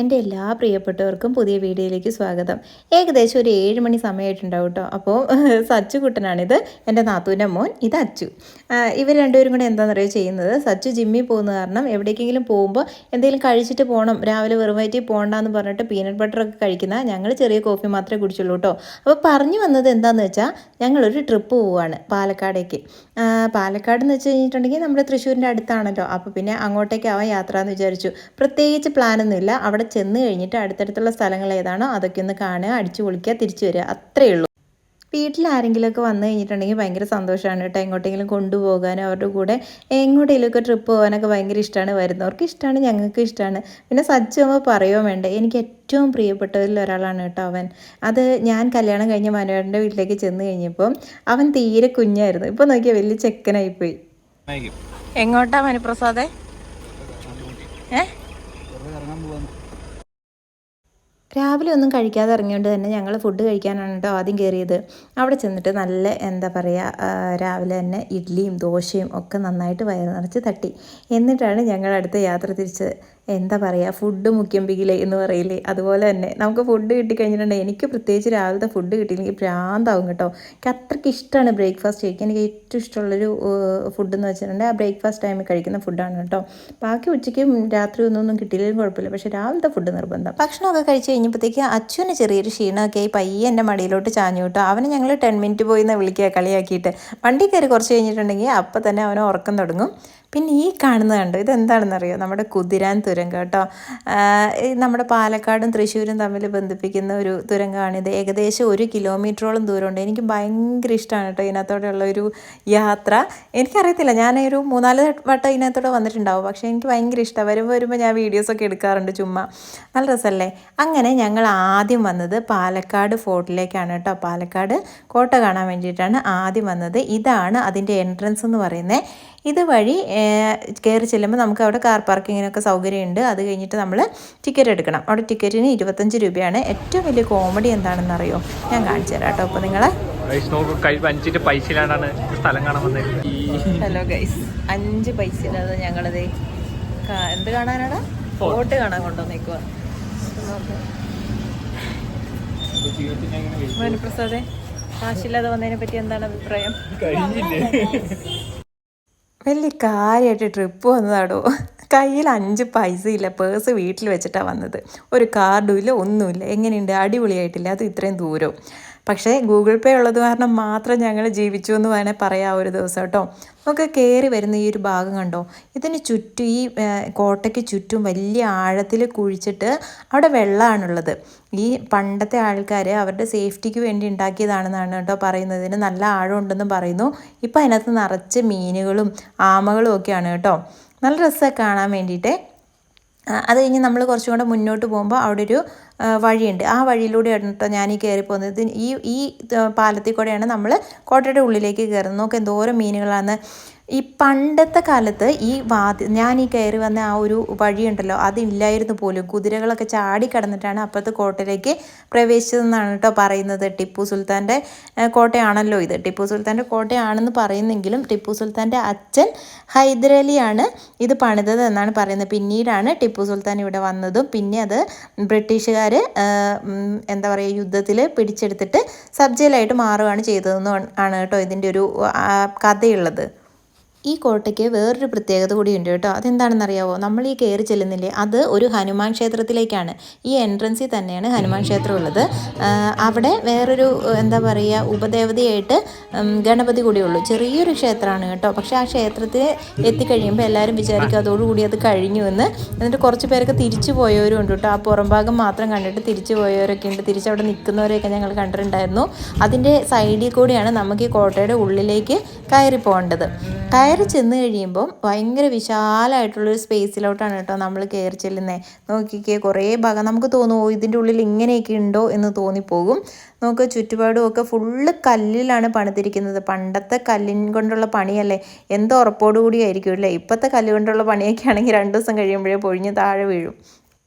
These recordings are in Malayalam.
എൻ്റെ എല്ലാ പ്രിയപ്പെട്ടവർക്കും പുതിയ വീഡിയോയിലേക്ക് സ്വാഗതം. ഏകദേശം ഒരു 7 മണി സമയമായിട്ടുണ്ടാവും കേട്ടോ. അപ്പോൾ സച്ചു കുട്ടനാണിത്, എൻ്റെ നാത്തൂൻ്റെ മോൻ, ഇത് അച്ചു. ഇവർ രണ്ടുപേരും കൂടെ എന്താണെന്നറിയോ ചെയ്യുന്നത്, സച്ചു ജിമ്മിൽ പോകുന്ന കാരണം എവിടേക്കെങ്കിലും പോകുമ്പോൾ എന്തെങ്കിലും കഴിച്ചിട്ട് പോകണം, രാവിലെ വെറും വയറ്റിൽ പോകണ്ടെന്ന് പറഞ്ഞിട്ട് പീനട്ട് ബട്ടറൊക്കെ കഴിക്കുന്ന ഞങ്ങൾ ചെറിയ കോഫി മാത്രമേ കുടിച്ചുള്ളൂ കേട്ടോ. അപ്പോൾ പറഞ്ഞു വന്നത് എന്താണെന്ന് വെച്ചാൽ ഞങ്ങളൊരു ട്രിപ്പ് പോവുകയാണ് പാലക്കാടേക്ക്. പാലക്കാട് എന്ന് വെച്ച് കഴിഞ്ഞിട്ടുണ്ടെങ്കിൽ നമ്മുടെ തൃശ്ശൂരിൻ്റെ അടുത്താണല്ലോ. അപ്പോൾ പിന്നെ അങ്ങോട്ടേക്കാവാൻ യാത്ര എന്ന് വിചാരിച്ചു. പ്രത്യേകിച്ച് പ്ലാനൊന്നുമില്ല. അവിടെ ചെന്ന് കഴിഞ്ഞിട്ട് അടുത്തടുത്തുള്ള സ്ഥലങ്ങൾ ഏതാണോ അതൊക്കെ ഒന്ന് കാണുക, അടിച്ചു പൊളിക്കുക, തിരിച്ചു വരിക, അത്രയേ ഉള്ളൂ. വീട്ടിൽ ആരെങ്കിലുമൊക്കെ വന്നു കഴിഞ്ഞിട്ടുണ്ടെങ്കിൽ ഭയങ്കര സന്തോഷമാണ് കേട്ടോ. എങ്ങോട്ടെങ്കിലും കൊണ്ടുപോകാനും അവരുടെ കൂടെ എങ്ങോട്ടെങ്കിലുമൊക്കെ ട്രിപ്പ് പോകാനൊക്കെ ഭയങ്കര ഇഷ്ടമാണ്. വരുന്നവർക്ക് ഇഷ്ടമാണ്, ഞങ്ങൾക്ക് ഇഷ്ടമാണ്. പിന്നെ സജ്ജമാകുമ്പോൾ പറയുകയോ വേണ്ട, എനിക്ക് ഏറ്റവും പ്രിയപ്പെട്ടവരിൽ ഒരാളാണ് കേട്ടോ അവൻ. അത് ഞാൻ കല്യാണം കഴിഞ്ഞ് മനോഹരൻ്റെ വീട്ടിലേക്ക് ചെന്ന് കഴിഞ്ഞപ്പോൾ അവൻ തീരെ കുഞ്ഞായിരുന്നു. ഇപ്പോൾ നോക്കിയാൽ വലിയ ചെക്കനായിപ്പോയി. എങ്ങോട്ടാ മനുപ്രസാദേ? രാവിലെ ഒന്നും കഴിക്കാതെ ഇറങ്ങിയോണ്ട് തന്നെ ഞങ്ങൾ ഫുഡ് കഴിക്കാനാണ് കേട്ടോ ആദ്യം കയറിയത്. അവിടെ ചെന്നിട്ട് നല്ല എന്താ പറയുക, രാവിലെ തന്നെ ഇഡ്ഡലിയും ദോശയും ഒക്കെ നന്നായിട്ട് വയറ് നിറച്ച് തട്ടി. എന്നിട്ടാണ് ഞങ്ങൾ അടുത്ത യാത്ര തിരിച്ചത്. എന്താ പറയുക, ഫുഡ് മുഖ്യം പികിലേ എന്ന് പറയില്ലേ, അതുപോലെ തന്നെ നമുക്ക് ഫുഡ് കിട്ടിക്കഴിഞ്ഞിട്ടുണ്ടെങ്കിൽ, എനിക്ക് പ്രത്യേകിച്ച് രാവിലത്തെ ഫുഡ് കിട്ടിയില്ലെങ്കിൽ ഭ്രാന്താവും കേട്ടോ. എനിക്ക് അത്രയ്ക്ക് ഇഷ്ടമാണ് ബ്രേക്ക്ഫാസ്റ്റ് കഴിക്കാൻ. എനിക്ക് ഏറ്റവും ഇഷ്ടമുള്ളൊരു ഫുഡ് എന്ന് വെച്ചിട്ടുണ്ടെങ്കിൽ ആ ബ്രേക്ക്ഫാസ്റ്റ് ടൈമിൽ കഴിക്കുന്ന ഫുഡാണ് കേട്ടോ. ബാക്കി ഉച്ചയ്ക്കും രാത്രി ഒന്നും കിട്ടിയില്ലെങ്കിലും കുഴപ്പമില്ല, പക്ഷേ രാവിലത്തെ ഫുഡ് നിർബന്ധം. ഭക്ഷണമൊക്കെ കഴിച്ച് കഴിഞ്ഞപ്പോഴത്തേക്ക് അച്ഛന് ചെറിയൊരു ക്ഷീണമൊക്കെ ആയി പയ്യെ എൻ്റെ മടിയിലോട്ട് ചാഞ്ഞു കേട്ടോ. അവന് ഞങ്ങൾ 10 മിനിറ്റ് പോയി എന്ന് വിളിക്കുക കളിയാക്കിയിട്ട്. വണ്ടി കയറി കുറച്ച് കഴിഞ്ഞിട്ടുണ്ടെങ്കിൽ അപ്പം തന്നെ അവന് ഉറക്കം തുടങ്ങും. പിന്നെ ഈ കാണുന്നത് കണ്ടോ, ഇതെന്താണെന്നറിയോ, നമ്മുടെ കുതിരാൻ തുരങ്കം കേട്ടോ. നമ്മുടെ പാലക്കാടും തൃശ്ശൂരും തമ്മിൽ ബന്ധിപ്പിക്കുന്ന ഒരു തുരങ്കമാണിത്. ഏകദേശം 1 കിലോമീറ്ററോളം ദൂരമുണ്ട്. എനിക്ക് ഭയങ്കര ഇഷ്ടമാണ് കേട്ടോ ഇതിനകത്തോടെയുള്ള ഒരു യാത്ര. എനിക്കറിയത്തില്ല, ഞാനൊരു 3-4 വട്ടം ഇതിനകത്തോടെ വന്നിട്ടുണ്ടാവും, പക്ഷേ എനിക്ക് ഭയങ്കര ഇഷ്ടമാണ്. വരുമ്പോൾ ഞാൻ വീഡിയോസൊക്കെ എടുക്കാറുണ്ട് ചുമ്മാ. നല്ല രസമല്ലേ. അങ്ങനെ ഞങ്ങൾ ആദ്യം വന്നത് പാലക്കാട് ഫോർട്ടിലേക്കാണ് കേട്ടോ. പാലക്കാട് കോട്ട കാണാൻ വേണ്ടിയിട്ടാണ് ആദ്യം വന്നത്. ഇതാണ് അതിൻ്റെ എൻട്രൻസ് എന്ന് പറയുന്നത്. ഇതുവഴി കയറി ചെല്ലുമ്പോൾ നമുക്ക് അവിടെ കാർ പാർക്കിങ്ങിനൊക്കെ സൗകര്യമുണ്ട്. അത് കഴിഞ്ഞിട്ട് നമ്മൾ ടിക്കറ്റ് എടുക്കണം. അവിടെ ടിക്കറ്റിന് 25 രൂപയാണ്. ഏറ്റവും വലിയ കോമഡി എന്താണെന്നറിയോ, ഞാൻ കാണിച്ചു തരാം കേട്ടോ. അപ്പോൾ നിങ്ങളെ ഹലോ ഗൈസ്, 5 പൈസയില്ലാതെ ഞങ്ങളത് എന്ത് കാണാനാണ്, ഫോർട്ട് കാണാൻ കൊണ്ടുവന്നേക്കുക. മനപ്രസാദേ, കാശില്ലാതെ വന്നതിനെ പറ്റി എന്താണ് അഭിപ്രായം? വലിയ കാര്യമായിട്ട് ട്രിപ്പ് വന്നതാടോ. കയ്യിൽ 5 പൈസ ഇല്ല, പേഴ്സ് വീട്ടിൽ വെച്ചിട്ടാണ് വന്നത്. ഒരു കാർഡും ഇല്ല, ഒന്നുമില്ല. എങ്ങനെയുണ്ട്, അടിപൊളിയായിട്ടില്ല? അത് ഇത്രയും ദൂരം. പക്ഷേ ഗൂഗിൾ പേ ഉള്ളത് കാരണം മാത്രം ഞങ്ങൾ ജീവിച്ചു എന്ന് വേണേൽ പറയാം ഒരു ദിവസം കേട്ടോ. നമുക്ക് കയറി വരുന്ന ഈ ഒരു ഭാഗം കണ്ടോ, ഇതിന് ചുറ്റും ഈ കോട്ടയ്ക്ക് ചുറ്റും വലിയ ആഴത്തിൽ കുഴിച്ചിട്ട് അവിടെ വെള്ളമാണുള്ളത്. ഈ പണ്ടത്തെ ആൾക്കാർ അവരുടെ സേഫ്റ്റിക്ക് വേണ്ടി ഉണ്ടാക്കിയതാണെന്നാണ് കേട്ടോ പറയുന്നത്. ഇതിന് നല്ല ആഴം ഉണ്ടെന്നും പറയുന്നു. ഇപ്പം അതിനകത്ത് നിറച്ച് മീനുകളും ആമകളും ഒക്കെയാണ് കേട്ടോ. നല്ല രസമൊക്കെ കാണാൻ വേണ്ടിയിട്ട്. അത് കഴിഞ്ഞ് നമ്മൾ കുറച്ചും കൂടെ മുന്നോട്ട് പോകുമ്പോൾ അവിടെ ഒരു വഴിയുണ്ട്. ആ വഴിയിലൂടെയാണ് കേട്ടോ ഞാൻ ഈ കയറി പോകുന്നത്. ഈ പാലത്തിൽ കൂടെയാണ് നമ്മൾ കോട്ടയുടെ ഉള്ളിലേക്ക് കയറുന്നത്. നോക്ക് എന്തോരം മീനുകളാണ്. ഈ പണ്ടത്തെ കാലത്ത് ഞാൻ ഈ കയറി വന്ന ആ ഒരു വഴിയുണ്ടല്ലോ, അതില്ലായിരുന്നു പോലും. കുതിരകളൊക്കെ ചാടി കടന്നിട്ടാണ് അപ്പുറത്ത് കോട്ടയിലേക്ക് പ്രവേശിച്ചതെന്നാണ് കേട്ടോ പറയുന്നത്. ടിപ്പു സുൽത്താൻ്റെ കോട്ടയാണല്ലോ ഇത്. ടിപ്പു സുൽത്താൻ്റെ കോട്ടയാണെന്ന് പറയുന്നെങ്കിലും ടിപ്പു സുൽത്താൻ്റെ അച്ഛൻ ഹൈദരലിയാണ് ഇത് പണിതത് എന്നാണ് പറയുന്നത്. പിന്നീടാണ് ടിപ്പു സുൽത്താൻ ഇവിടെ വന്നതും പിന്നെ അത് ബ്രിട്ടീഷുകാർ എന്താ പറയുക, യുദ്ധത്തിൽ പിടിച്ചെടുത്തിട്ട് സബ് ജയിലായിട്ട് മാറുകയാണ് ചെയ്തതെന്ന് ആണ് കേട്ടോ ഇതിൻ്റെ ഒരു കഥയുള്ളത്. ഈ കോട്ടയ്ക്ക് വേറൊരു പ്രത്യേകത കൂടിയുണ്ട് കേട്ടോ. അതെന്താണെന്നറിയാവോ, നമ്മൾ ഈ കയറി ചെല്ലുന്നില്ലേ, അത് ഒരു ഹനുമാൻ ക്ഷേത്രത്തിലേക്കാണ്. ഈ എൻട്രൻസിൽ തന്നെയാണ് ഹനുമാൻ ക്ഷേത്രം ഉള്ളത്. അവിടെ വേറൊരു എന്താ പറയുക, ഉപദേവതയായിട്ട് ഗണപതി കൂടിയുള്ളൂ. ചെറിയൊരു ക്ഷേത്രമാണ് കേട്ടോ. പക്ഷേ ആ ക്ഷേത്രത്തിൽ എത്തിക്കഴിയുമ്പോൾ എല്ലാവരും വിചാരിക്കും അതോടുകൂടി അത് കഴിഞ്ഞു എന്ന്. എന്നിട്ട് കുറച്ച് പേരൊക്കെ തിരിച്ചു പോയവരും ഉണ്ട് കേട്ടോ. ആ പുറംഭാഗം മാത്രം കണ്ടിട്ട് തിരിച്ചു പോയവരൊക്കെ ഉണ്ട്. തിരിച്ചവിടെ നിൽക്കുന്നവരെയൊക്കെ ഞങ്ങൾ കണ്ടിട്ടുണ്ടായിരുന്നു. അതിൻ്റെ സൈഡിൽ കൂടിയാണ് നമുക്ക് ഈ കോട്ടയുടെ ഉള്ളിലേക്ക് കയറി പോകേണ്ടത്. കയറി ചെന്ന് കഴിയുമ്പം ഭയങ്കര വിശാലമായിട്ടുള്ളൊരു സ്പേസിലോട്ടാണ് കേട്ടോ നമ്മൾ കയറി ചെല്ലുന്നത്. നോക്കിക്കേ, കുറേ ഭാഗം നമുക്ക് തോന്നുമോ ഇതിൻ്റെ ഉള്ളിൽ ഇങ്ങനെയൊക്കെ ഉണ്ടോ എന്ന് തോന്നിപ്പോകും. നമുക്ക് ചുറ്റുപാടും ഒക്കെ ഫുള്ള് കല്ലിലാണ് പണിതിരിക്കുന്നത്. പണ്ടത്തെ കല്ലിൻ കൊണ്ടുള്ള പണിയല്ലേ, എന്തോ ഉറപ്പോടുകൂടി ആയിരിക്കും അല്ലേ. ഇപ്പോഴത്തെ കല്ല് കൊണ്ടുള്ള പണിയൊക്കെ ആണെങ്കിൽ 2 ദിവസം കഴിയുമ്പോഴേ പൊഴിഞ്ഞ് താഴെ വീഴും.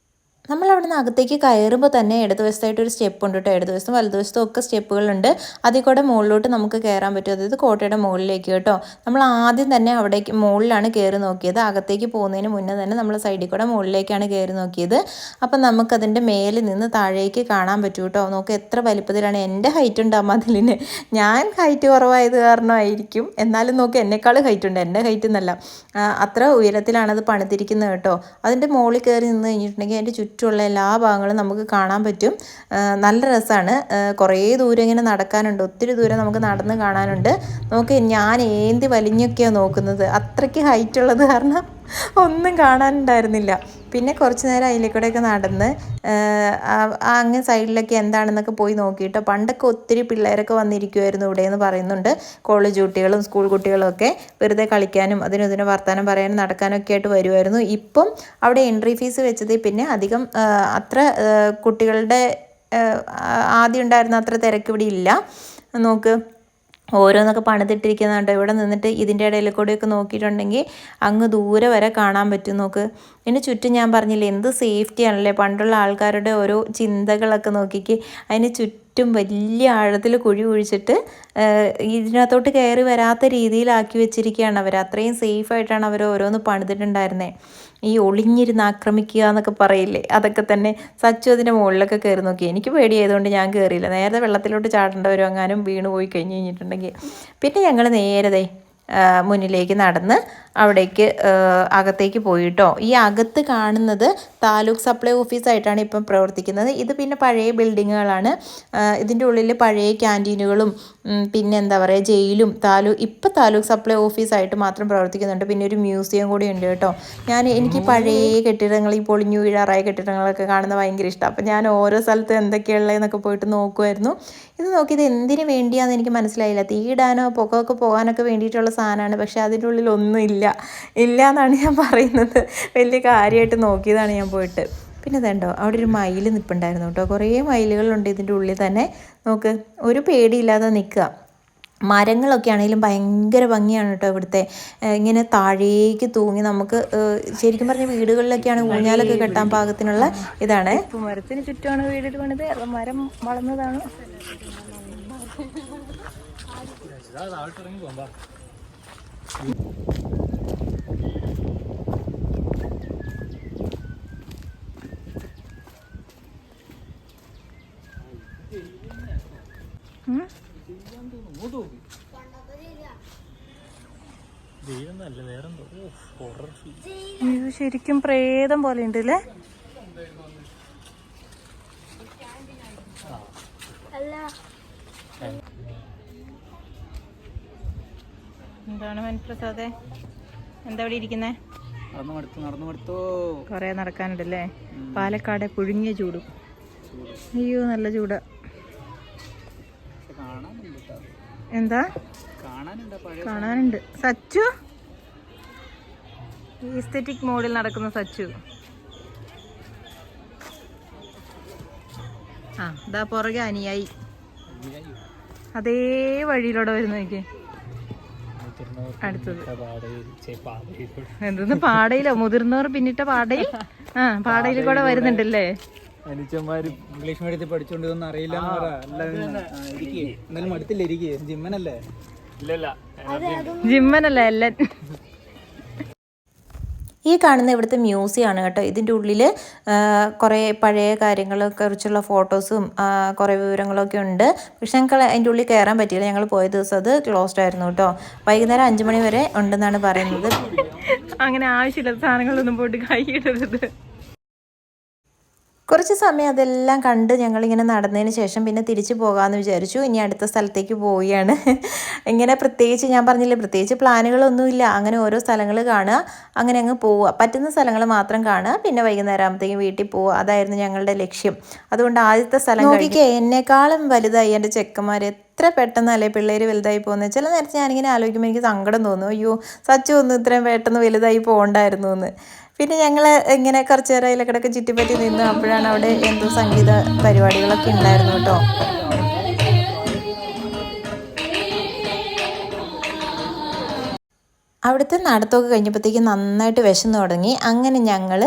നമ്മളവിടെ നിന്ന് അകത്തേക്ക് കയറുമ്പോൾ തന്നെ ഇടതുവശത്തായിട്ട് ഒരു സ്റ്റെപ്പ് ഉണ്ട് കേട്ടോ. ഇടതുവശത്തും വലതുവശത്തും ഒക്കെ സ്റ്റെപ്പുകളുണ്ട്. അതിൽ കൂടെ മുകളിലോട്ട് നമുക്ക് കയറാൻ പറ്റും. അതായത് കോട്ടയുടെ മുകളിലേക്ക് കേട്ടോ. നമ്മൾ ആദ്യം തന്നെ അവിടേക്ക് മുകളിലാണ് കയറി നോക്കിയത്. അകത്തേക്ക് പോകുന്നതിന് മുന്നേ തന്നെ നമ്മൾ സൈഡിൽ കൂടെ മുകളിലേക്കാണ് കയറി നോക്കിയത്. അപ്പം നമുക്കതിൻ്റെ മേലിൽ നിന്ന് താഴേക്ക് കാണാൻ പറ്റും കേട്ടോ. നോക്ക് എത്ര വലിപ്പത്തിലാണ്. എൻ്റെ ഹൈറ്റ് ഉണ്ട് ആ മതിലിന്. ഞാൻ ഹൈറ്റ് കുറവായത് കാരണമായിരിക്കും. എന്നാലും നോക്ക് എന്നെക്കാൾ ഹൈറ്റ് ഉണ്ട്. എൻ്റെ ഹൈറ്റ് എന്നല്ല, അത്ര ഉയരത്തിലാണത് പണിതിരിക്കുന്നത് കേട്ടോ. അതിൻ്റെ മുകളിൽ കയറി നിന്ന് കഴിഞ്ഞിട്ടുണ്ടെങ്കിൽ അതിൻ്റെ ചുറ്റുമുള്ള എല്ലാ ഭാഗങ്ങളും നമുക്ക് കാണാൻ പറ്റും. നല്ല രസമാണ്. കുറേ ദൂരം ഇങ്ങനെ നടക്കാനുണ്ട്. ഒത്തിരി ദൂരം നമുക്ക് നടന്ന് കാണാനുണ്ട്. നമുക്ക് ഞാൻ ഏന്തി വലിഞ്ഞൊക്കെയാണ് നോക്കുന്നത്. അത്രയ്ക്ക് ഹൈറ്റ് ഉള്ളത് കാരണം ഒന്നും കാണാനുണ്ടായിരുന്നില്ല. പിന്നെ കുറച്ച് നേരം അതിലേക്കൂടെയൊക്കെ നടന്ന് അങ്ങ് സൈഡിലൊക്കെ എന്താണെന്നൊക്കെ പോയി നോക്കിയിട്ടോ. പണ്ടൊക്കെ ഒത്തിരി പിള്ളേരൊക്കെ വന്നിരിക്കുമായിരുന്നു ഇവിടെയെന്ന് പറയുന്നുണ്ട്. കോളേജ് കുട്ടികളും സ്കൂൾ കുട്ടികളും ഒക്കെ വെറുതെ കളിക്കാനും അതിനും ഇതിനും വർത്താനം പറയാനും നടക്കാനൊക്കെ ആയിട്ട് വരുമായിരുന്നു. ഇപ്പം അവിടെ എൻട്രി ഫീസ് വെച്ചത് പിന്നെ അധികം അത്ര കുട്ടികളുടെ ആദ്യം ഉണ്ടായിരുന്ന അത്ര തിരക്ക് ഇവിടെ ഇല്ല. നോക്ക് ഓരോന്നൊക്കെ പണിതിട്ടിരിക്കുന്നുണ്ട്. ഇവിടെ നിന്നിട്ട് ഇതിൻ്റെ ഇടയിൽ കൂടെയൊക്കെ നോക്കിയിട്ടുണ്ടെങ്കിൽ അങ്ങ് ദൂരെ വരെ കാണാൻ പറ്റും. നോക്ക് ഇതിന് ചുറ്റും ഞാൻ പറഞ്ഞില്ലേ എന്ത് സേഫ്റ്റി ആണല്ലേ. പണ്ടുള്ള ആൾക്കാരുടെ ഓരോ ചിന്തകളൊക്കെ നോക്കിക്ക്. അതിന് ചുറ്റും വലിയ ആഴത്തിൽ കുഴി കുഴിച്ചിട്ട് ഇതിനകത്തോട്ട് കയറി വരാത്ത രീതിയിലാക്കി വെച്ചിരിക്കുകയാണ് അവർ. അത്രയും സേഫായിട്ടാണ് അവർ ഓരോന്ന് പണിതിട്ടുണ്ടായിരുന്നത്. ഈ ഒളിഞ്ഞിരുന്ന് ആക്രമിക്കുക എന്നൊക്കെ പറയില്ലേ, അതൊക്കെ തന്നെ. സച്ചു അതിൻ്റെ മുകളിലൊക്കെ കയറി നോക്കി. എനിക്ക് പേടിയായതുകൊണ്ട് ഞാൻ കയറിയില്ല. നേരത്തെ വെള്ളത്തിലോട്ട് ചാടേണ്ട വരും എങ്ങാനും വീണ് പോയി കഴിഞ്ഞ് കഴിഞ്ഞിട്ടുണ്ടെങ്കിൽ. പിന്നെ ഞങ്ങൾ നേരത്തെ മുന്നിലേക്ക് നടന്ന് അവിടേക്ക് അകത്തേക്ക് പോയിട്ടോ. ഈ അകത്ത് കാണുന്നത് താലൂക്ക് സപ്ലൈ ഓഫീസായിട്ടാണ് ഇപ്പം പ്രവർത്തിക്കുന്നത്. ഇത് പിന്നെ പഴയ ബിൽഡിങ്ങുകളാണ്. ഇതിൻ്റെ ഉള്ളിൽ പഴയ ക്യാൻറ്റീനുകളും പിന്നെ എന്താ പറയുക ജയിലും ഇപ്പം താലൂക്ക് സപ്ലൈ ഓഫീസായിട്ട് മാത്രം പ്രവർത്തിക്കുന്നുണ്ട്. പിന്നെ ഒരു മ്യൂസിയം കൂടി ഉണ്ട് കേട്ടോ. എനിക്ക് പഴയ കെട്ടിടങ്ങൾ, ഈ പൊളിഞ്ഞു വീഴാറായ കെട്ടിടങ്ങളൊക്കെ കാണുന്നത് ഭയങ്കര ഇഷ്ടമാണ്. അപ്പം ഞാൻ ഓരോ സ്ഥലത്തും എന്തൊക്കെയുള്ളതെന്നൊക്കെ പോയിട്ട് നോക്കുമായിരുന്നു. ഇത് നോക്കിയത് എന്തിനു വേണ്ടിയാണെന്ന് എനിക്ക് മനസ്സിലായില്ല. തീയിടാനോ പുകയൊക്കെ പോകാനൊക്കെ വേണ്ടിയിട്ടുള്ള സാധനമാണ്. പക്ഷേ അതിൻ്റെ ഉള്ളിൽ ഒന്നും ഇല്ല എന്നാണ് ഞാൻ പറയുന്നത്. വലിയ കാര്യമായിട്ട് നോക്കിയതാണ് ഞാൻ പോയിട്ട്. പിന്നെ ഇതുണ്ടോ അവിടെ ഒരു മയിൽ നിൽപ്പുണ്ടായിരുന്നു കേട്ടോ. കുറേ മയിലുകളുണ്ട് ഇതിൻ്റെ ഉള്ളിൽ തന്നെ. നോക്ക് ഒരു പേടിയില്ലാതെ നിൽക്കുക. മരങ്ങളൊക്കെ ആണെങ്കിലും ഭയങ്കര ഭംഗിയാണ് കേട്ടോ ഇവിടുത്തെ. ഇങ്ങനെ താഴേക്ക് തൂങ്ങി നമുക്ക് ശരിക്കും പറഞ്ഞ വീടുകളിലൊക്കെയാണ് ഊഞ്ഞാലൊക്കെ കെട്ടാൻ പാകത്തിനുള്ള ഇതാണ്. മരത്തിന് ചുറ്റുമാണ് വീട് പണിത്. മരം വളർന്നതാണ്. ശരിക്കും പ്രേതം പോലെ ഉണ്ട് അല്ലേ. എന്താണ് മനപ്രസാദേ, എന്താ ഇവിടെ ഇരിക്കുന്നേ? കൊറേ നടക്കാനുണ്ടല്ലേ. പാലക്കാട് പുഴുങ്ങിയ ചൂടും. അയ്യോ നല്ല ചൂടാ. എന്താ കാണാനുണ്ട്? സച്ചു ഈസ്തെറ്റിക് മോഡിൽ നടക്കുന്ന സച്ചു. ഇതാ പുറകെ അനുയായി അതേ വഴിയിലൂടെ വരുന്ന എനിക്ക്. അടുത്തത് എന്തെന്ന് പാടയിലോ? മുതിർന്നവർ പിന്നിട്ട പാടയിൽ. പാടയിൽ കൂടെ വരുന്നുണ്ടല്ലേ. ഇംഗ്ലീഷ് മീഡിയത്തിൽ പഠിച്ചോണ്ട് ഇതൊന്നും അറിയില്ല. ജിമ്മനല്ലേ? ജിമ്മനല്ല എല്ലൻ. ഈ കാണുന്ന ഇവിടുത്തെ മ്യൂസിയം ആണ് കേട്ടോ. ഇതിൻ്റെ ഉള്ളിൽ കുറേ പഴയ കാര്യങ്ങളെ കുറിച്ചുള്ള ഫോട്ടോസും കുറേ വിവരങ്ങളൊക്കെ ഉണ്ട്. പക്ഷെ ഞങ്ങൾക്ക് അതിൻ്റെ ഉള്ളിൽ കയറാൻ പറ്റിയില്ല. ഞങ്ങൾ പോയ ദിവസം അത് ക്ലോസ്ഡ് ആയിരുന്നു കേട്ടോ. വൈകുന്നേരം 5 മണി വരെ ഉണ്ടെന്നാണ് പറയുന്നത്. അങ്ങനെ ആവശ്യമില്ലാത്ത സാധനങ്ങളൊന്നും പോയിട്ട് കൈയിടരുത്. കുറച്ച് സമയം അതെല്ലാം കണ്ട് ഞങ്ങളിങ്ങനെ നടന്നതിന് ശേഷം പിന്നെ തിരിച്ചു പോകാമെന്ന് വിചാരിച്ചു. ഇനി അടുത്ത സ്ഥലത്തേക്ക് പോവുകയാണ്. ഇങ്ങനെ പ്രത്യേകിച്ച് ഞാൻ പറഞ്ഞില്ലേ, പ്രത്യേകിച്ച് പ്ലാനുകളൊന്നുമില്ല. അങ്ങനെ ഓരോ സ്ഥലങ്ങൾ കാണുക, അങ്ങനെ അങ്ങ് പോവുക. പറ്റുന്ന സ്ഥലങ്ങൾ മാത്രം കാണുക, പിന്നെ വൈകുന്നേരം ആകുമ്പോഴത്തേക്കും വീട്ടിൽ പോവുക. അതായിരുന്നു ഞങ്ങളുടെ ലക്ഷ്യം. അതുകൊണ്ട് ആദ്യത്തെ സ്ഥലം നോക്കിക്കേ, എന്നെക്കാളും വലുതായി എൻ്റെ ചെക്കന്മാർ. എത്ര പെട്ടെന്നല്ലേ പിള്ളേർ വലുതായി പോകുന്നത്. ചില നേരത്തെ ഞാനിങ്ങനെ ആലോചിക്കുമ്പോൾ എനിക്ക് സങ്കടം തോന്നും. അയ്യോ സച്ചു ഒന്നും ഇത്രയും പെട്ടെന്ന് വലുതായി പോകണ്ടായിരുന്നു എന്ന്. പിന്നെ ഞങ്ങൾ ഇങ്ങനെ കുറച്ച് നേരം അതിലൊക്കെ ചുറ്റിപ്പറ്റി നിന്ന്. അപ്പോഴാണ് അവിടെ എന്തോ സംഗീത പരിപാടികളൊക്കെ ഉണ്ടായിരുന്നു കേട്ടോ. അവിടുത്തെ നടത്തമൊക്കെ കഴിഞ്ഞപ്പോഴത്തേക്ക് നന്നായിട്ട് വിശന്ന് തുടങ്ങി. അങ്ങനെ ഞങ്ങൾ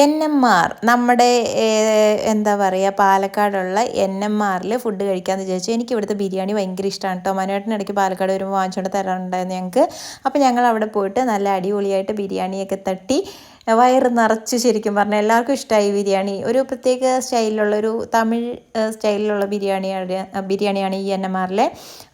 NMR നമ്മുടെ എന്താ പറയുക പാലക്കാടുള്ള NMRൽ ഫുഡ് കഴിക്കാമെന്ന് വിചാരിച്ചു. എനിക്ക് ഇവിടുത്തെ ബിരിയാണി ഭയങ്കര ഇഷ്ടമാണ് കേട്ടോ. മനുവേട്ടൻ ഇടയ്ക്ക് പാലക്കാട് വരുമ്പോൾ വാങ്ങിച്ചുകൊണ്ട് തരാറുണ്ടായിരുന്നു ഞങ്ങൾക്ക്. അപ്പോൾ ഞങ്ങൾ അവിടെ പോയിട്ട് നല്ല അടിപൊളിയായിട്ട് ബിരിയാണിയൊക്കെ തട്ടി വയറ് നിറച്ച് ശരിക്കും പറഞ്ഞാൽ എല്ലാവർക്കും ഇഷ്ടമായി ബിരിയാണി. ഒരു പ്രത്യേക സ്റ്റൈലിലുള്ളൊരു തമിഴ് സ്റ്റൈലിലുള്ള ബിരിയാണിയാണ് ഈ NMRലെ.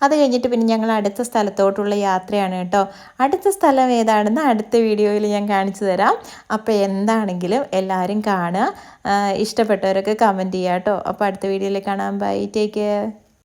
അത് കഴിഞ്ഞിട്ട് പിന്നെ ഞങ്ങൾ അടുത്ത സ്ഥലത്തോട്ടുള്ള യാത്രയാണ് കേട്ടോ. അടുത്ത സ്ഥലം ഏതാണെന്ന് അടുത്ത വീഡിയോയിൽ ഞാൻ കാണിച്ചു തരാം. അപ്പോൾ എന്താണെങ്കിലും എല്ലാവരും കാണുക, ഇഷ്ടപ്പെട്ടവരൊക്കെ കമൻറ്റ് ചെയ്യുക കേട്ടോ. അപ്പോൾ അടുത്ത വീഡിയോയിൽ കാണാം. Bye, take care.